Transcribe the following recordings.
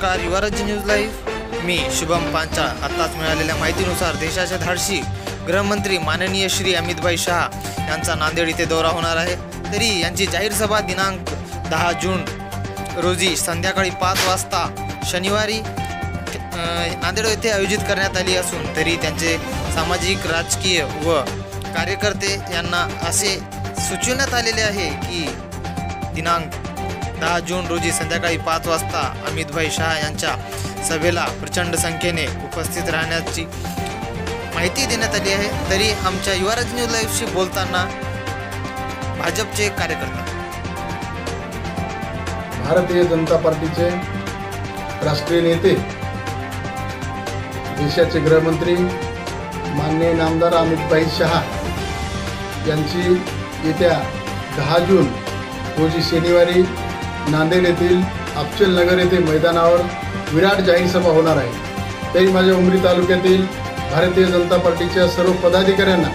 नमस्कार, युवराज्य news live. मी शुभम पांचाळ। आताच मिळालेल्या माहितीनुसार देशाचे धाडसी गृहमंत्री माननीय श्री अमितभाई शहा यांचा नांदेड येथे दौरा होणार आहे। तरी यांची जाहीर सभा दिनांक 10 जून रोजी संध्याकाळी 5 वाजता शनिवारी नांदेड येथे आयोजित करण्यात आली असून तरी त्यांचे सामाजिक, राजकीय व कार्यकर्ते यांना असे सुचविण्यात आलेले आहे की दिनांक 10 जून रोजी संध्याकाळी 5 वाजता अमितभाई शहा यांच्या सभेला प्रचंड संख्येने उपस्थित राहण्याची माहिती देण्यात आली आहे। तरी आमच्या युवराज न्यूज लाईव्हशी बोलताना भाजपचे कार्यकर्ते, भारतीय जनता पार्टीचे राष्ट्रीय नेते, देशाचे गृहमंत्री माननीय नामदार अमितभाई शहा यांची येत्या 10 जून रोजी शनिवारी नांदेड येथील अफजल नगर येथे मैदानावर विराट जाहीर सभा होणार आहे। तरी माझ्या उमरी तालुक्यातील भारतीय जनता पार्टीच्या सर्व पदाधिकाऱ्यांना,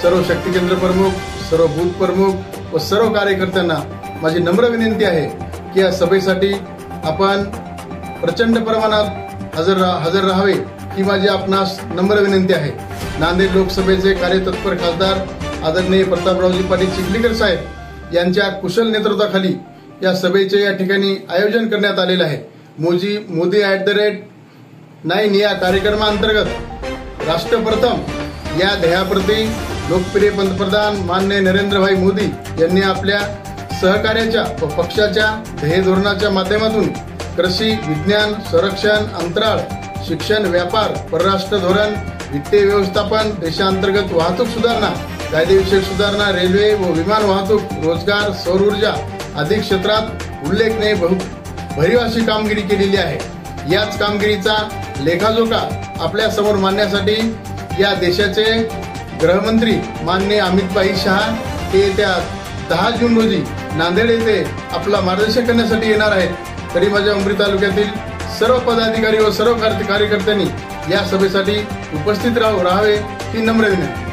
सर्व शक्ती केंद्र प्रमुख, सर्व बूथ प्रमुख व सर्व कार्यकर्त्यांना माझी नम्र विनंती आहे की या सभेसाठी आपण प्रचंड प्रमाणात हजर राहावे ही माझी आपणास नम्र विनंती आहे। नांदेड लोकसभेचे कार्यतत्पर खासदार आदरणीय प्रतापरावजी पाटील चिखलीकर साहेब यांच्या कुशल नेतृत्वाखाली या सभेचे या ठिकाणी आयोजन करण्यात आलेले आहे। मोदी @9 या कार्यक्रमाअंतर्गत राष्ट्रप्रथम या ध्येयाप्रती लोकप्रिय पंतप्रधान माननीय नरेंद्रभाई मोदी यांनी आपल्या सहकार्याच्या व पक्षाच्या ध्येय धोरणाच्या माध्यमातून कृषी, विज्ञान, संरक्षण, अंतराळ, शिक्षण, व्यापार, परराष्ट्र धोरण, वित्तीय व्यवस्थापन, देशांतर्गत वाहतूक सुधारणा, कायदेविषयक सुधारणा, रेल्वे व विमान वाहतूक, रोजगार, सौर ऊर्जा आदी क्षेत्रात उल्लेखनीय भरीव अशी कामगिरी केलेली आहे। याच कामगिरीचा लेखाजोखा आपल्या समोर मांडण्यासाठी या देशाचे गृहमंत्री माननीय अमितभाई शहा हे येत्या 10 जून रोजी नांदेड येथे आपला मार्गदर्शन करण्यासाठी येणार आहेत। तरी माझ्या उमरी तालुक्यातील सर्व पदाधिकारी व सर्व कार्यकर्त्यांनी या सभेसाठी उपस्थित राहावे ही नम्र विनंती।